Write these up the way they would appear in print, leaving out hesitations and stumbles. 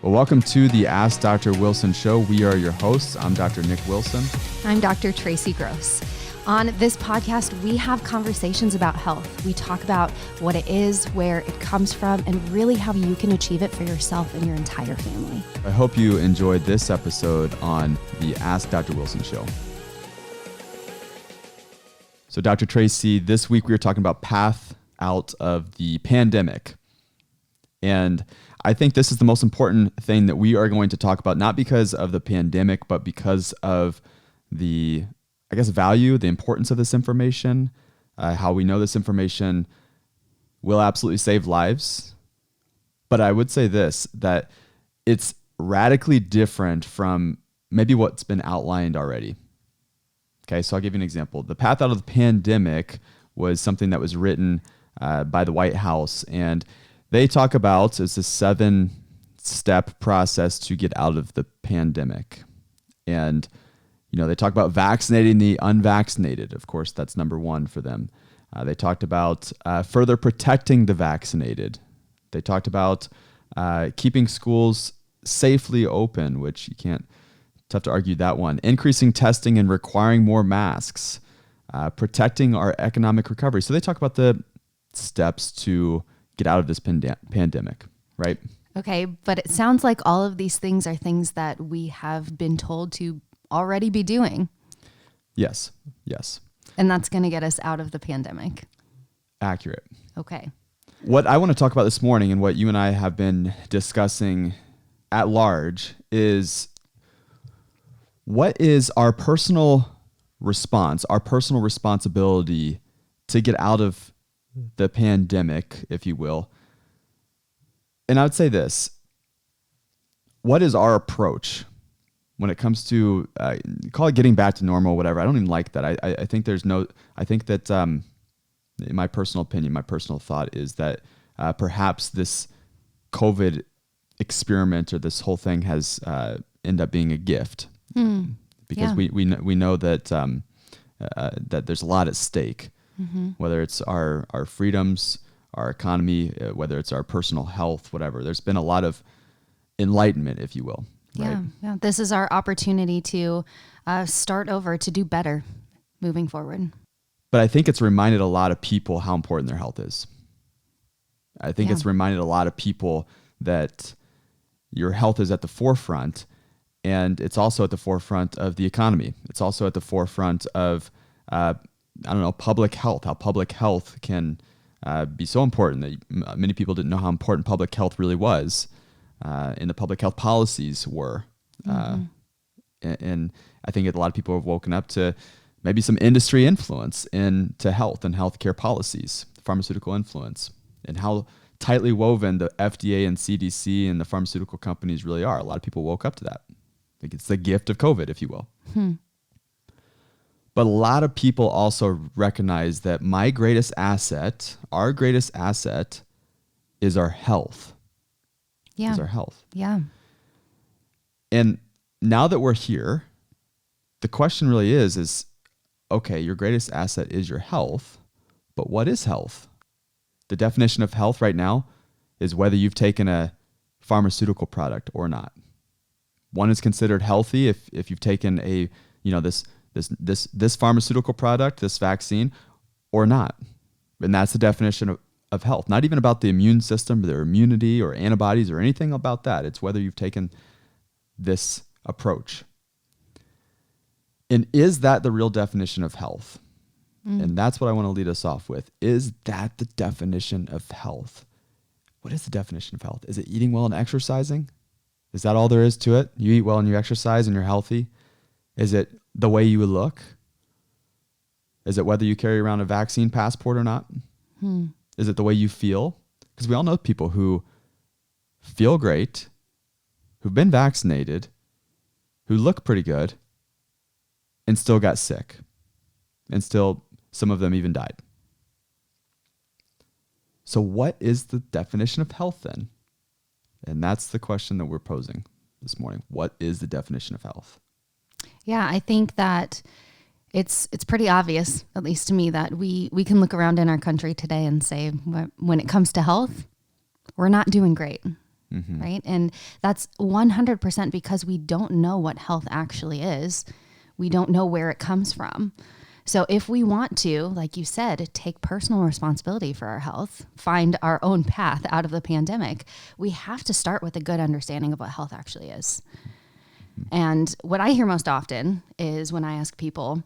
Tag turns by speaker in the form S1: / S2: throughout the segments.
S1: Well, welcome to the Ask Dr. Wilson show. We are your hosts. I'm Dr. Nick Wilson.
S2: I'm Dr. Traci Gross. On this podcast, we have conversations about health. We talk about what it is, where it comes from, and really how you can achieve it for yourself and your entire family.
S1: I hope you enjoyed this episode on the Ask Dr. Wilson show. So, Dr. Traci, this week we are talking about path out of the pandemic. And I think this is the most important thing that we are going to talk about, not because of the pandemic, but because of the, value, the importance of this information, how we know this information will absolutely save lives. But I would say this, that it's radically different from maybe what's been outlined already. Okay, so I'll give you an example. The path out of the pandemic was something that was written by the White House, and they talk about it's a 7-step process to get out of the pandemic. And, they talk about vaccinating the unvaccinated. Of course, that's number one for them. They talked about further protecting the vaccinated. They talked about keeping schools safely open, which tough to argue that one. Increasing testing and requiring more masks. Protecting our economic recovery. So they talk about the steps to get out of this pandemic, right?
S2: Okay, but it sounds like all of these things are things that we have been told to already be doing.
S1: Yes.
S2: And that's going to get us out of the pandemic.
S1: Accurate.
S2: Okay.
S1: What I want to talk about this morning and what you and I have been discussing at large is what is our personal response, our personal responsibility to get out of the pandemic, if you will. And I would say this, what is our approach when it comes to, call it getting back to normal, whatever. I don't even like that. I think that in my personal opinion, my personal thought is that perhaps this COVID experiment or this whole thing has ended up being a gift. Because we know that that there's a lot at stake. Mm-hmm. Whether it's our freedoms, our economy, whether it's our personal health, whatever. There's been a lot of enlightenment, if you will.
S2: Yeah,
S1: right?
S2: yeah. This is our opportunity to start over, to do better moving forward.
S1: But I think it's reminded a lot of people how important their health is. I think it's reminded a lot of people that your health is at the forefront, and it's also at the forefront of the economy. It's also at the forefront of public health, how public health can be so important that many people didn't know how important public health really was, and the public health policies were. And I think a lot of people have woken up to maybe some industry influence into health and healthcare policies, pharmaceutical influence, and how tightly woven the FDA and CDC and the pharmaceutical companies really are. A lot of people woke up to that. I think it's the gift of COVID, if you will. But a lot of people also recognize that our greatest asset, is our health.
S2: Yeah.
S1: Is our health.
S2: Yeah.
S1: And now that we're here, the question really is, okay, your greatest asset is your health, but what is health? The definition of health right now is whether you've taken a pharmaceutical product or not. One is considered healthy if you've taken this pharmaceutical product, this vaccine, or not. And that's the definition of health. Not even about the immune system, their immunity or antibodies or anything about that. It's whether you've taken this approach. And is that the real definition of health? And that's what I want to lead us off with. Is that the definition of health? What is the definition of health? Is it eating well and exercising? Is that all there is to it? You eat well and you exercise and you're healthy? Is it the way you look? Is it whether you carry around a vaccine passport or not? Is it the way you feel? Because we all know people who feel great, who've been vaccinated, who look pretty good, and still got sick. And still, some of them even died. So what is the definition of health then? And that's the question that we're posing this morning. What is the definition of health?
S2: Yeah, I think that it's pretty obvious, at least to me, that we can look around in our country today and say, when it comes to health, we're not doing great. right? And that's 100% because we don't know what health actually is. We don't know where it comes from. So if we want to, like you said, take personal responsibility for our health, find our own path out of the pandemic, we have to start with a good understanding of what health actually is. And what I hear most often is when I ask people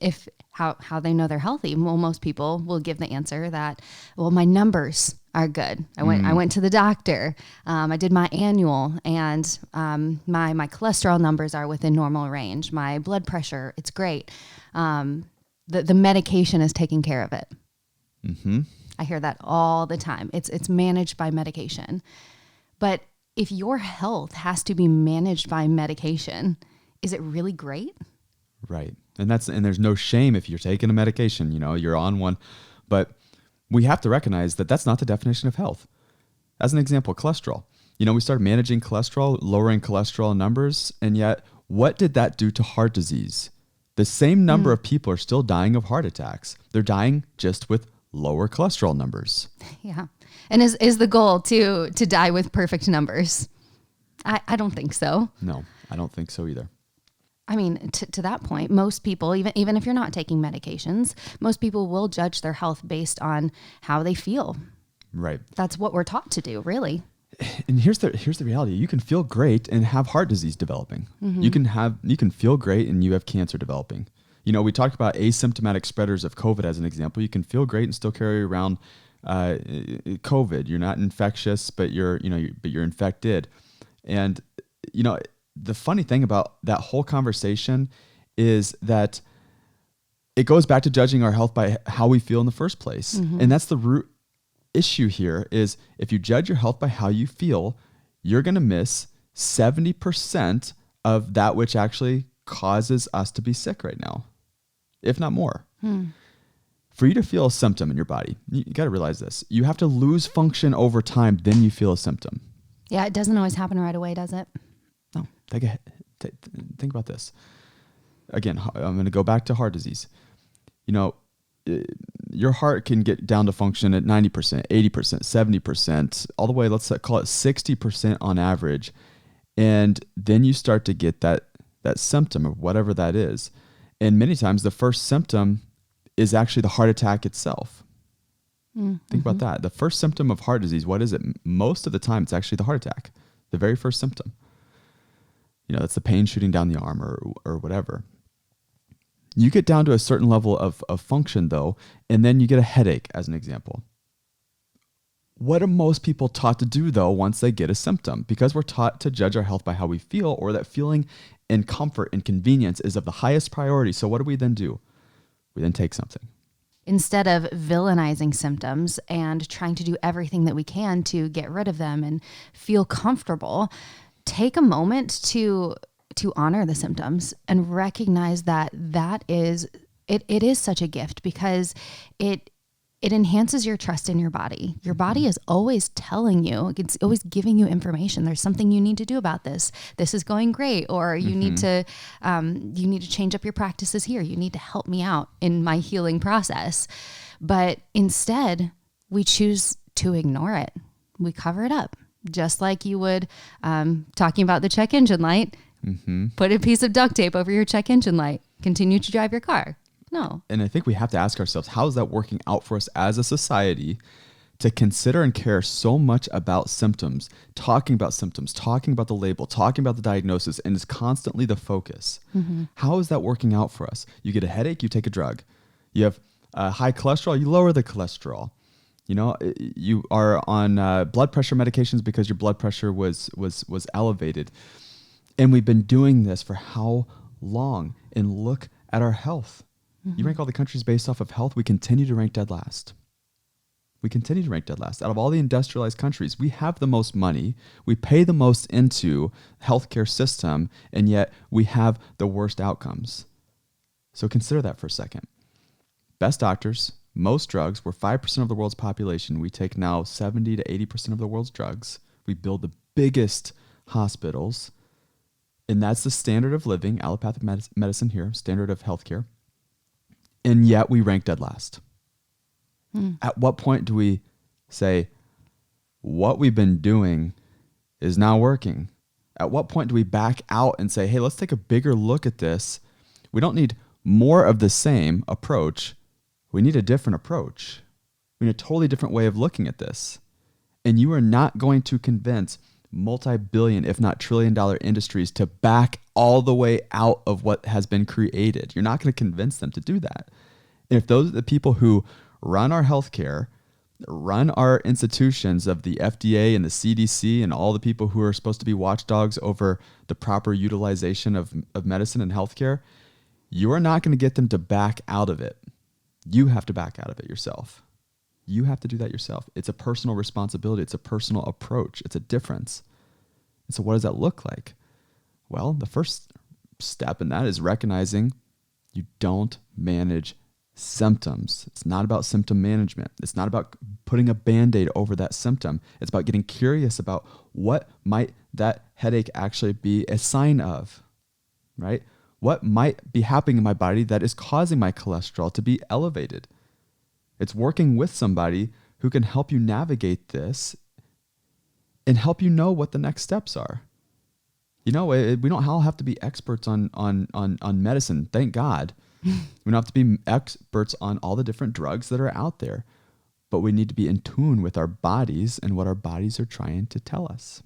S2: if how they know they're healthy. Well, most people will give the answer that, well, my numbers are good. I went to the doctor. I did my annual, and my cholesterol numbers are within normal range. My blood pressure, it's great. The medication is taking care of it.
S1: Mm-hmm.
S2: I hear that all the time. It's managed by medication. But if your health has to be managed by medication, is it really great?
S1: Right. And there's no shame if you're taking a medication, you're on one, but we have to recognize that that's not the definition of health. As an example, cholesterol. We started managing cholesterol, lowering cholesterol numbers, and yet what did that do to heart disease? The same number of people are still dying of heart attacks. They're dying just with lower cholesterol numbers.
S2: Yeah. And is the goal to die with perfect numbers? I don't think so.
S1: No, I don't think so either.
S2: I mean, to that point, most people, even if you're not taking medications, most people will judge their health based on how they feel.
S1: Right.
S2: That's what we're taught to do, really.
S1: And here's the reality. You can feel great and have heart disease developing.
S2: Mm-hmm.
S1: You can feel great and you have cancer developing. We talked about asymptomatic spreaders of COVID as an example. You can feel great and still carry around COVID. You're not infectious, but you're infected. And the funny thing about that whole conversation is that it goes back to judging our health by how we feel in the first place. Mm-hmm. And that's the root issue here is if you judge your health by how you feel, you're going to miss 70% of that which actually causes us to be sick right now, if not more. For you to feel a symptom in your body, you got to realize this. You have to lose function over time, then you feel a symptom.
S2: Yeah, it doesn't always happen right away, does it?
S1: No. Think about this. Again, I'm going to go back to heart disease. Your heart can get down to function at 90%, 80%, 70%, all the way, let's call it 60% on average. And then you start to get that symptom of whatever that is. And many times the first symptom is actually the heart attack itself. Mm-hmm. Think about that. The first symptom of heart disease, what is it? Most of the time, it's actually the heart attack, the very first symptom. That's the pain shooting down the arm or whatever. You get down to a certain level of function, though, and then you get a headache, as an example. What are most people taught to do, though, once they get a symptom? Because we're taught to judge our health by how we feel, or that feeling and comfort and convenience is of the highest priority. So what do? We then take something.
S2: Instead of villainizing symptoms and trying to do everything that we can to get rid of them and feel comfortable, take a moment to honor the symptoms and recognize that is such a gift because it enhances your trust in your body. Your body is always telling you, it's always giving you information. There's something you need to do about this. This is going great, or you need to change up your practices here. You need to help me out in my healing process. But instead, we choose to ignore it. We cover it up. Just like you would, talking about the check engine light, put a piece of duct tape over your check engine light, continue to drive your car. No. And
S1: I think we have to ask ourselves, how is that working out for us as a society to consider and care so much about symptoms, talking about the label, talking about the diagnosis, and it's constantly the focus. Mm-hmm. How is that working out for us? You get a headache, you take a drug. You have high cholesterol, you lower the cholesterol. You are on blood pressure medications because your blood pressure was elevated. And we've been doing this for how long? And look at our health. Mm-hmm. You rank all the countries based off of health, we continue to rank dead last. Out of all the industrialized countries, we have the most money, we pay the most into healthcare system, and yet we have the worst outcomes. So consider that for a second. Best doctors, most drugs. We're 5% of the world's population. We take now 70 to 80% of the world's drugs. We build the biggest hospitals. And that's the standard of living, allopathic medicine here, standard of healthcare. And yet we rank dead last. At what point do we say what we've been doing is now working? At what point do we back out and say, hey, let's take a bigger look at this? We don't need more of the same approach. We need a different approach. We need a totally different way of looking at this. And you are not going to convince multi-billion, if not trillion-dollar industries to back all the way out of what has been created. You're not going to convince them to do that. And if those are the people who run our healthcare, run our institutions of the FDA and the CDC and all the people who are supposed to be watchdogs over the proper utilization of medicine and healthcare, you are not going to get them to back out of it. You have to back out of it yourself. You have to do that yourself. It's a personal responsibility. It's a personal approach. It's a difference. And so what does that look like? Well, the first step in that is recognizing you don't manage symptoms. It's not about symptom management. It's not about putting a Band-Aid over that symptom. It's about getting curious about what might that headache actually be a sign of, right? What might be happening in my body that is causing my cholesterol to be elevated? It's working with somebody who can help you navigate this and help you know what the next steps are. We don't all have to be experts on medicine. Thank God. We don't have to be experts on all the different drugs that are out there, but we need to be in tune with our bodies and what our bodies are trying to tell us.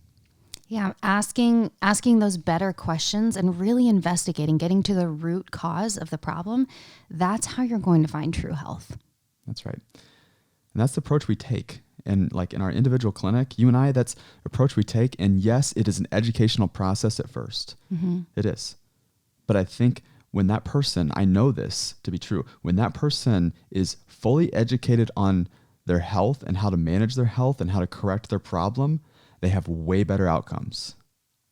S2: Yeah, asking those better questions and really investigating, getting to the root cause of the problem. That's how you're going to find true health.
S1: That's right. And that's the approach we take. And like in our individual clinic, you and I, that's the approach we take. And yes, it is an educational process at first. Mm-hmm. It is. But I think when that person, I know this to be true, when that person is fully educated on their health and how to manage their health and how to correct their problem, they have way better outcomes.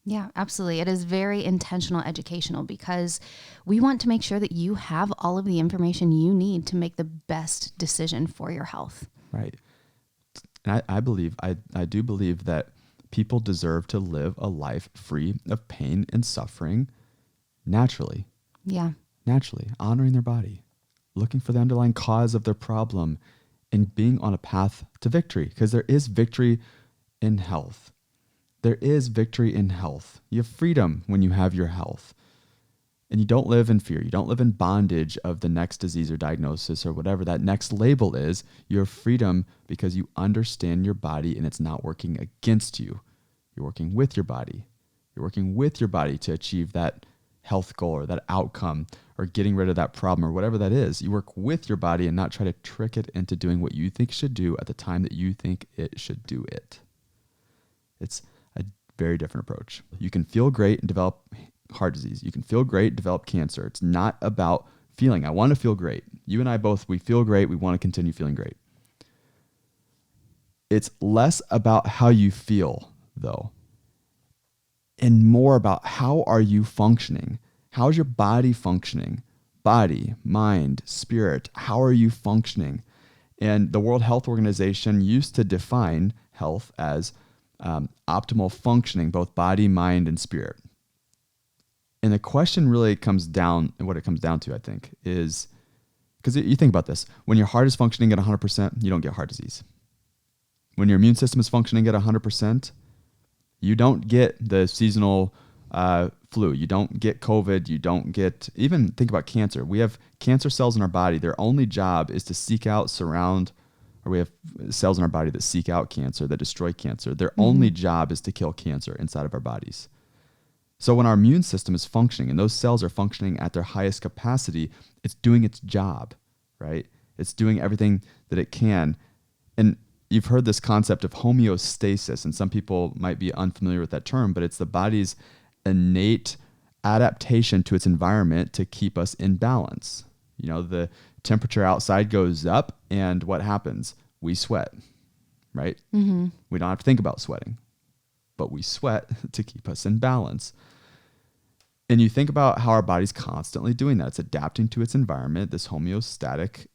S2: Yeah, absolutely. It is very intentional educational because we want to make sure that you have all of the information you need to make the best decision for your health.
S1: Right. And I do believe that people deserve to live a life free of pain and suffering naturally.
S2: Yeah.
S1: Naturally, honoring their body, looking for the underlying cause of their problem, and being on a path to victory, because there is victory in health. There is victory in health. You have freedom when you have your health. And you don't live in fear. You don't live in bondage of the next disease or diagnosis or whatever that next label is. You have freedom because you understand your body and it's not working against you. You're working with your body. You're working with your body to achieve that health goal or that outcome or getting rid of that problem or whatever that is. You work with your body and not try to trick it into doing what you think it should do at the time that you think it should do it. It's a very different approach. You can feel great and develop heart disease. You can feel great, develop cancer. It's not about feeling. I want to feel great. You and I both, we feel great. We want to continue feeling great. It's less about how you feel, though, and more about how are you functioning? How's your body functioning? Body, mind, spirit. How are you functioning? And the World Health Organization used to define health as optimal functioning, both body, mind, and spirit. And the question really comes down, and what it comes down to, I think, is, because you think about this, when your heart is functioning at 100%, you don't get heart disease. When your immune system is functioning at 100%, you don't get the seasonal flu. You don't get COVID. You don't get, even think about cancer. We have cancer cells in our body. Their only job is to seek out, surround, or we have cells in our body that seek out cancer, that destroy cancer. Their only job is to kill cancer inside of our bodies. So when our immune system is functioning and those cells are functioning at their highest capacity, it's doing its job, right? It's doing everything that it can. And you've heard this concept of homeostasis, and some people might be unfamiliar with that term, but it's the body's innate adaptation to its environment to keep us in balance. You know, the temperature outside goes up, and what happens? We sweat, right? Mm-hmm. We don't have to think about sweating, but we sweat to keep us in balance. And you think about how our body's constantly doing that. It's adapting to its environment. This homeostatic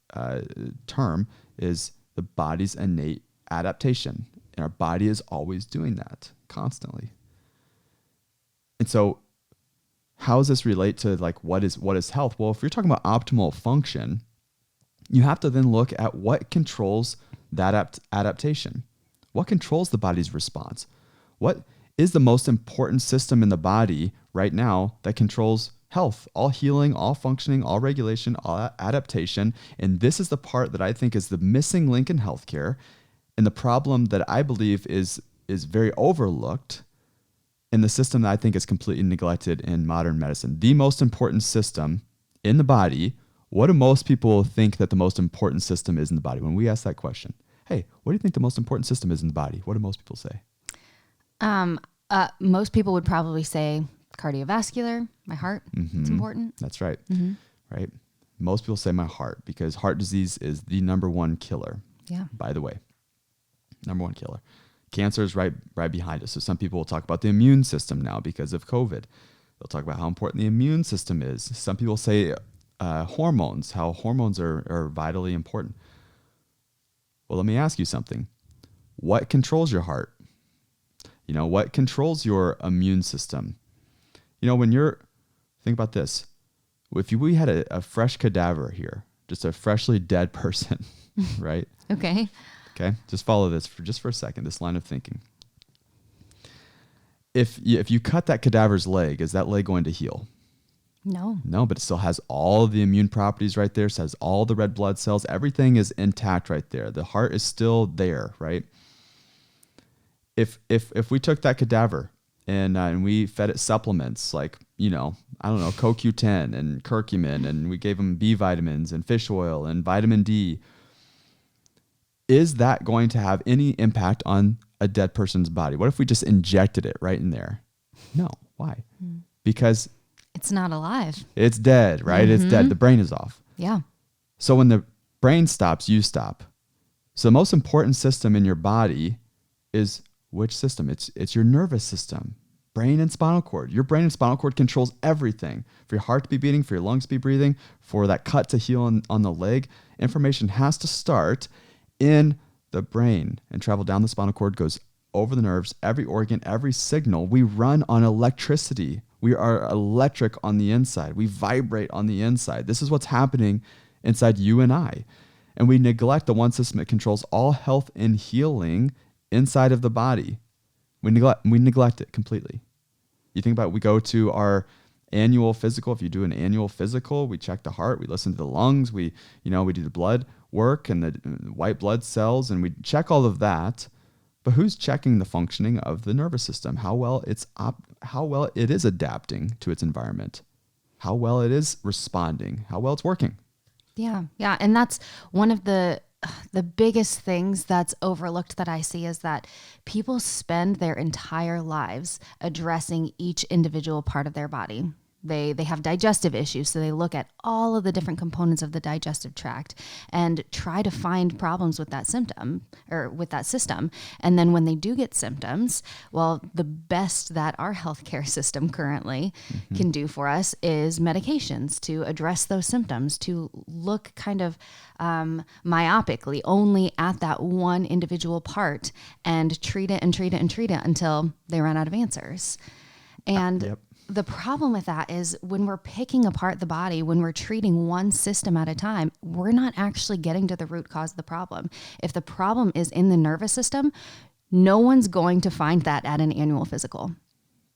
S1: term is the body's innate adaptation. And our body is always doing that constantly. And so how does this relate to like what is health? Well, if you're talking about optimal function, you have to then look at what controls that adaptation. What controls the body's response? What is the most important system in the body right now that controls health, all healing, all functioning, all regulation, all adaptation. And this is the part that I think is the missing link in healthcare, and the problem that I believe is very overlooked in the system that I think is completely neglected in modern medicine. The most important system in the body. What do most people think that the most important system is in the body? When we ask that question, hey, what do you think the most important system is in the body? What do most people say?
S2: Most people would probably say cardiovascular, my heart. It's important.
S1: That's right. Right. Most people say my heart, because heart disease is the number one killer.
S2: Yeah.
S1: By the way, number one killer. Cancer is right behind us. So some people will talk about the immune system now because of COVID. They'll talk about how important the immune system is. Some people say hormones, how hormones are vitally important. Well, let me ask you something. What controls your heart? What controls your immune system? Think about this. If we had a fresh cadaver here, just a freshly dead person, right?
S2: Okay.
S1: Just follow this for a second, this line of thinking. If you cut that cadaver's leg, is that leg going to heal? No, but it still has all of the immune properties right there. It has all the red blood cells. Everything is intact right there. The heart is still there, right? If we took that cadaver and we fed it supplements like, CoQ10 and curcumin, and we gave them B vitamins and fish oil and vitamin D, is that going to have any impact on a dead person's body? What if we just injected it right in there? No. Why? Because
S2: it's not alive.
S1: It's dead, right? It's dead. The brain is off.
S2: Yeah.
S1: So when the brain stops, you stop. So the most important system in your body is which system? It's your nervous system, brain and spinal cord. Your brain and spinal cord controls everything. For your heart to be beating, for your lungs to be breathing, for that cut to heal on the leg, information has to start in the brain and travel down the spinal cord, goes over the nerves, every organ, every signal. We run on electricity. We are electric on the inside. We vibrate on the inside. This is what's happening inside you and I. And we neglect the one system that controls all health and healing inside of the body. We neglect it completely. You think about it, we go to our annual physical. If you do an annual physical, we check the heart, we listen to the lungs, we do the blood work and the white blood cells, and we check all of that. But who's checking the functioning of the nervous system? How well it is adapting to its environment, how well it is responding, how well it's working.
S2: Yeah. And that's one of the biggest things that's overlooked that I see, is that people spend their entire lives addressing each individual part of their body. They have digestive issues, so they look at all of the different components of the digestive tract and try to find problems with that symptom or with that system. And then when they do get symptoms, well, the best that our healthcare system currently can do for us is medications to address those symptoms, to look kind of myopically only at that one individual part and treat it until they run out of answers. And the problem with that is when we're picking apart the body, when we're treating one system at a time, we're not actually getting to the root cause of the problem. If the problem is in the nervous system, no one's going to find that at an annual physical.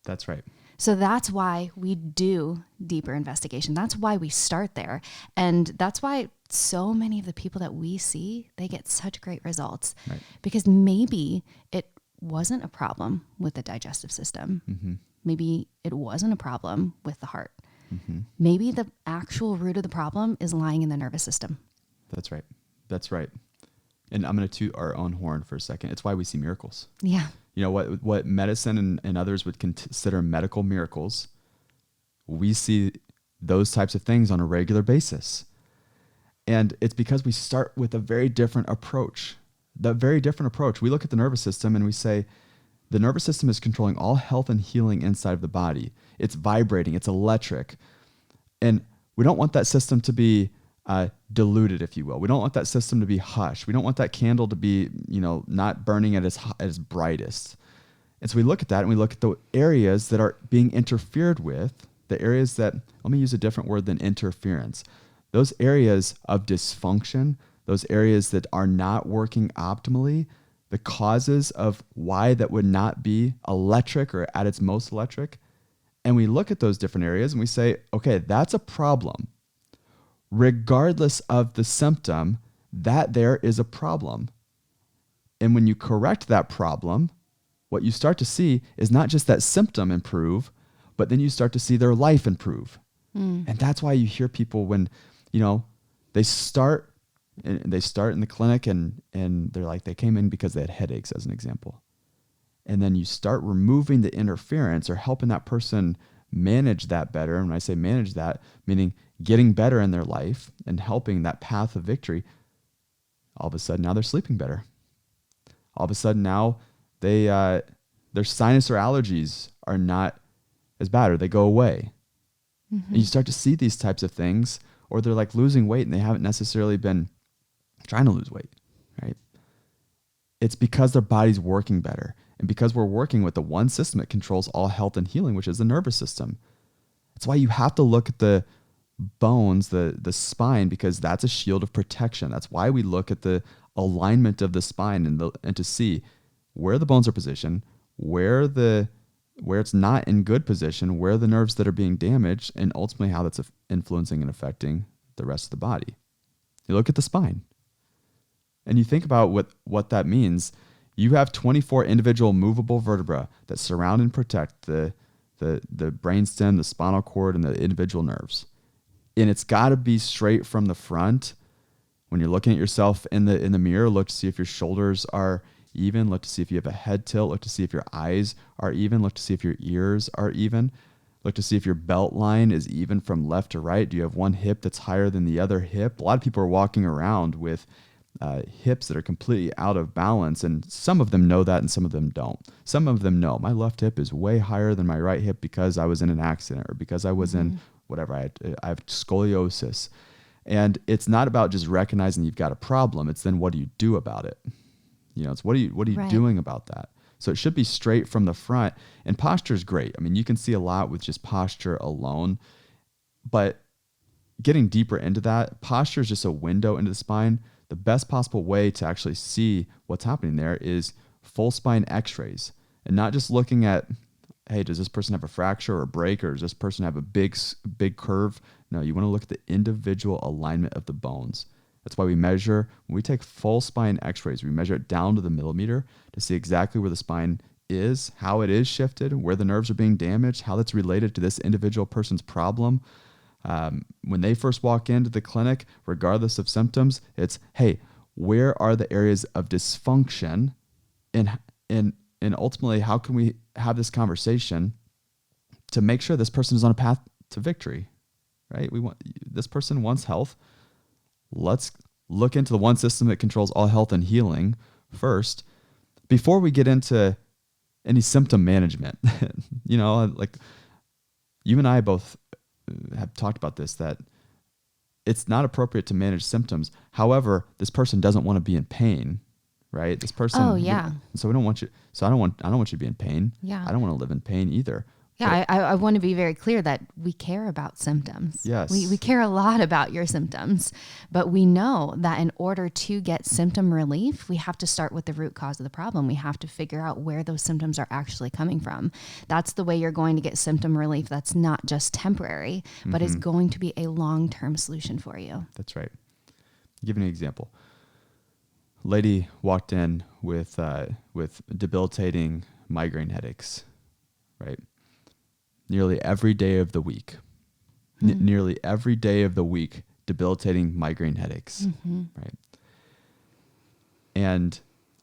S1: That's right.
S2: So that's why we do deeper investigation. That's why we start there. And that's why so many of the people that we see, they get such great results. Right. Because maybe it wasn't a problem with the digestive system. Maybe it wasn't a problem with the heart. Maybe the actual root of the problem is lying in the nervous system. That's
S1: right. And I'm going to toot our own horn for a second. It's why we see miracles.
S2: Yeah.
S1: What medicine and others would consider medical miracles, we see those types of things on a regular basis. And it's because we start with a very different approach. We look at the nervous system and we say, the nervous system is controlling all health and healing inside of the body. It's vibrating. It's electric. And we don't want that system to be diluted, if you will. We don't want that system to be hushed. We don't want that candle to be, not burning at its brightest. And so we look at that and we look at the areas that are being interfered with, the areas that, let me use a different word than interference. Those areas of dysfunction, those areas that are not working optimally, the causes of why that would not be electric or at its most electric. And we look at those different areas and we say, okay, that's a problem. Regardless of the symptom, that there is a problem. And when you correct that problem, what you start to see is not just that symptom improve, but then you start to see their life improve. And that's why you hear people when, they start in the clinic and they're like, they came in because they had headaches, as an example. And then you start removing the interference or helping that person manage that better. And when I say manage that, meaning getting better in their life and helping that path of victory, all of a sudden now they're sleeping better. All of a sudden now their sinus or allergies are not as bad, or they go away. And you start to see these types of things, or they're like losing weight and they haven't necessarily been trying to lose weight, right? It's because their body's working better. And because we're working with the one system that controls all health and healing, which is the nervous system. That's why you have to look at the bones, the spine, because that's a shield of protection. That's why we look at the alignment of the spine and to see where the bones are positioned, where it's not in good position, where the nerves that are being damaged, and ultimately how that's influencing and affecting the rest of the body. You look at the spine and you think about what that means. You have 24 individual movable vertebrae that surround and protect the brainstem, the spinal cord, and the individual nerves. And it's got to be straight from the front. When you're looking at yourself in the mirror, look to see if your shoulders are even. Look to see if you have a head tilt. Look to see if your eyes are even. Look to see if your ears are even. Look to see if your belt line is even from left to right. Do you have one hip that's higher than the other hip? A lot of people are walking around with hips that are completely out of balance, and some of them know that and some of them don't. Some of them know my left hip is way higher than my right hip because I was in an accident or because I was in whatever. I have scoliosis. And it's not about just recognizing you've got a problem. It's then what do you do about it? It's what are you doing about that? So it should be straight from the front. And posture is great. I mean, you can see a lot with just posture alone, but getting deeper into that, posture is just a window into the spine. The best possible way to actually see what's happening there is full spine x-rays, and not just looking at, hey, does this person have a fracture or a break, or does this person have a big curve? No, you want to look at the individual alignment of the bones. That's why we measure, when we take full spine x-rays, we measure it down to the millimeter to see exactly where the spine is, how it is shifted, where the nerves are being damaged, how that's related to this individual person's problem. When they first walk into the clinic, regardless of symptoms, it's, hey, where are the areas of dysfunction? And ultimately, how can we have this conversation to make sure this person is on a path to victory, right? This person wants health. Let's look into the one system that controls all health and healing first, before we get into any symptom management. Like you and I both have talked about this, that it's not appropriate to manage symptoms. However, this person doesn't want to be in pain, right? This person.
S2: Oh yeah.
S1: So we don't want you. So I don't want you to be in pain.
S2: Yeah.
S1: I don't want to live in pain either.
S2: Yeah, I want to be very clear that we care about symptoms.
S1: Yes.
S2: We care a lot about your symptoms, but we know that in order to get symptom relief, we have to start with the root cause of the problem. We have to figure out where those symptoms are actually coming from. That's the way you're going to get symptom relief. That's not just temporary, but is going to be a long-term solution for you.
S1: That's right. Give an example. Lady walked in with debilitating migraine headaches, right? Nearly every day of the week, nearly every day of the week, debilitating migraine headaches, right? And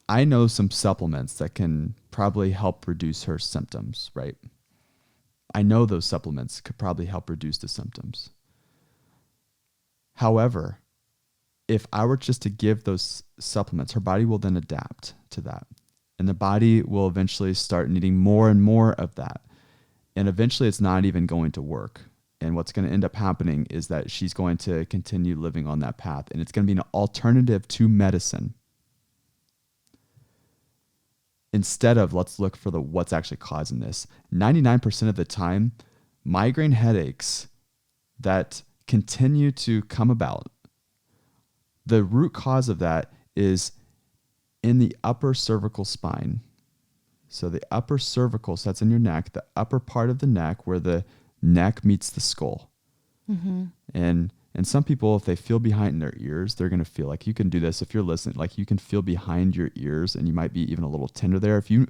S1: I know some supplements that can probably help reduce her symptoms, right? I know those supplements could probably help reduce the symptoms. However, if I were just to give those supplements, her body will then adapt to that. And the body will eventually start needing more and more of that. And eventually it's not even going to work. And what's going to end up happening is that she's going to continue living on that path. And it's going to be an alternative to medicine. Instead of, let's look for what's actually causing this. 99% of the time, migraine headaches that continue to come about, the root cause of that is in the upper cervical spine. So the upper cervical, so that's in your neck, the upper part of the neck where the neck meets the skull.
S2: Mm-hmm.
S1: And some people, if they feel behind their ears, they're going to feel like you can do this. If you're listening, like you can feel behind your ears and you might be even a little tender there. If you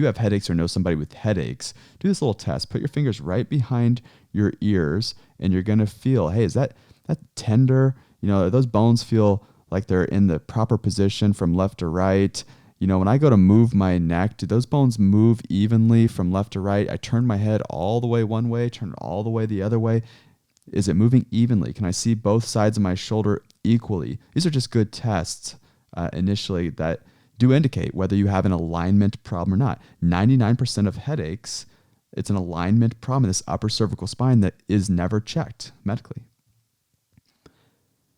S1: have headaches or know somebody with headaches, do this little test. Put your fingers right behind your ears and you're going to feel, hey, is that tender? You know, those bones feel like they're in the proper position from left to right. You know, when I go to move my neck, do those bones move evenly from left to right? I turn my head all the way one way, turn it all the way the other way. Is it moving evenly? Can I see both sides of my shoulder equally? These are just good tests initially that do indicate whether you have an alignment problem or not. 99% of headaches, it's an alignment problem in this upper cervical spine that is never checked medically.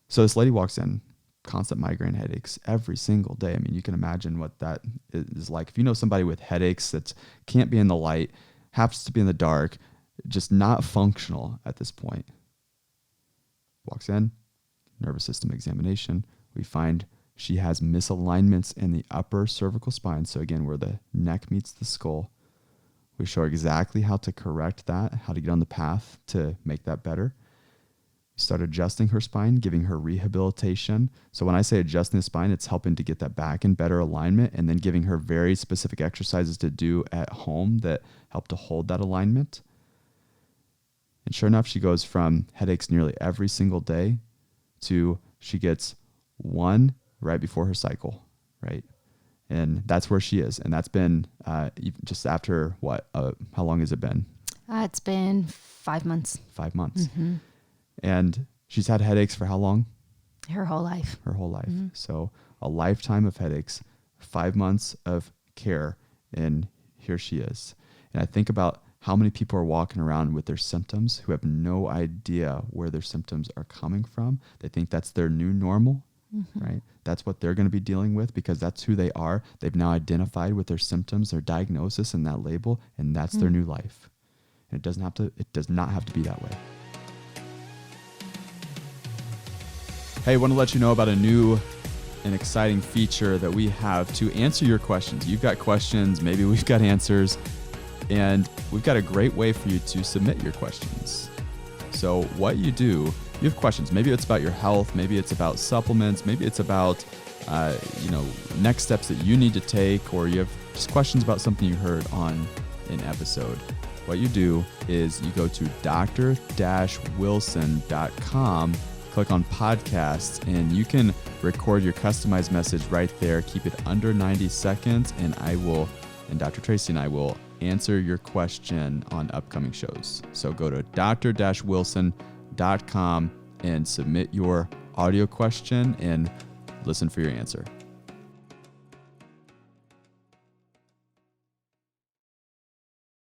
S1: So this lady walks in, constant migraine headaches every single day. I mean, you can imagine what that is like. If you know somebody with headaches that can't be in the light, happens to be in the dark, just not functional at this point. Walks in, nervous system examination. We find she has misalignments in the upper cervical spine. So again, where the neck meets the skull. We show her exactly how to correct that, how to get on the path to make that better. We start adjusting her spine, giving her rehabilitation. So when I say adjusting the spine, it's helping to get that back in better alignment and then giving her very specific exercises to do at home that help to hold that alignment. And sure enough, she goes from headaches nearly every single day to she gets one right before her cycle, right? And that's where she is. And that's been just after what? How long has it been?
S2: It's been 5 months.
S1: 5 months.
S2: Mm-hmm.
S1: And she's had headaches for how long?
S2: Her whole life.
S1: Her whole life.
S2: Mm-hmm.
S1: So a lifetime of headaches, 5 months of care, and here she is. And I think about how many people are walking around with their symptoms who have no idea where their symptoms are coming from. They think that's their new normal, mm-hmm. right? That's what they're going to be dealing with because that's who they are. They've now identified with their symptoms, their diagnosis, and that label, and that's their new life. And it does not have to be that way. Hey, I want to let you know about a new and exciting feature that we have to answer your questions. You've got questions, maybe we've got answers, and we've got a great way for you to submit your questions. So what you do, you have questions. Maybe it's about your health. Maybe it's about supplements. Maybe it's about, next steps that you need to take, or you have just questions about something you heard on an episode. What you do is you go to dr-wilson.com, click on podcasts, and you can record your customized message right there. Keep it under 90 seconds, and Dr. Traci and I will answer your question on upcoming shows. So go to dr-wilson.com and submit your audio question and listen for your answer.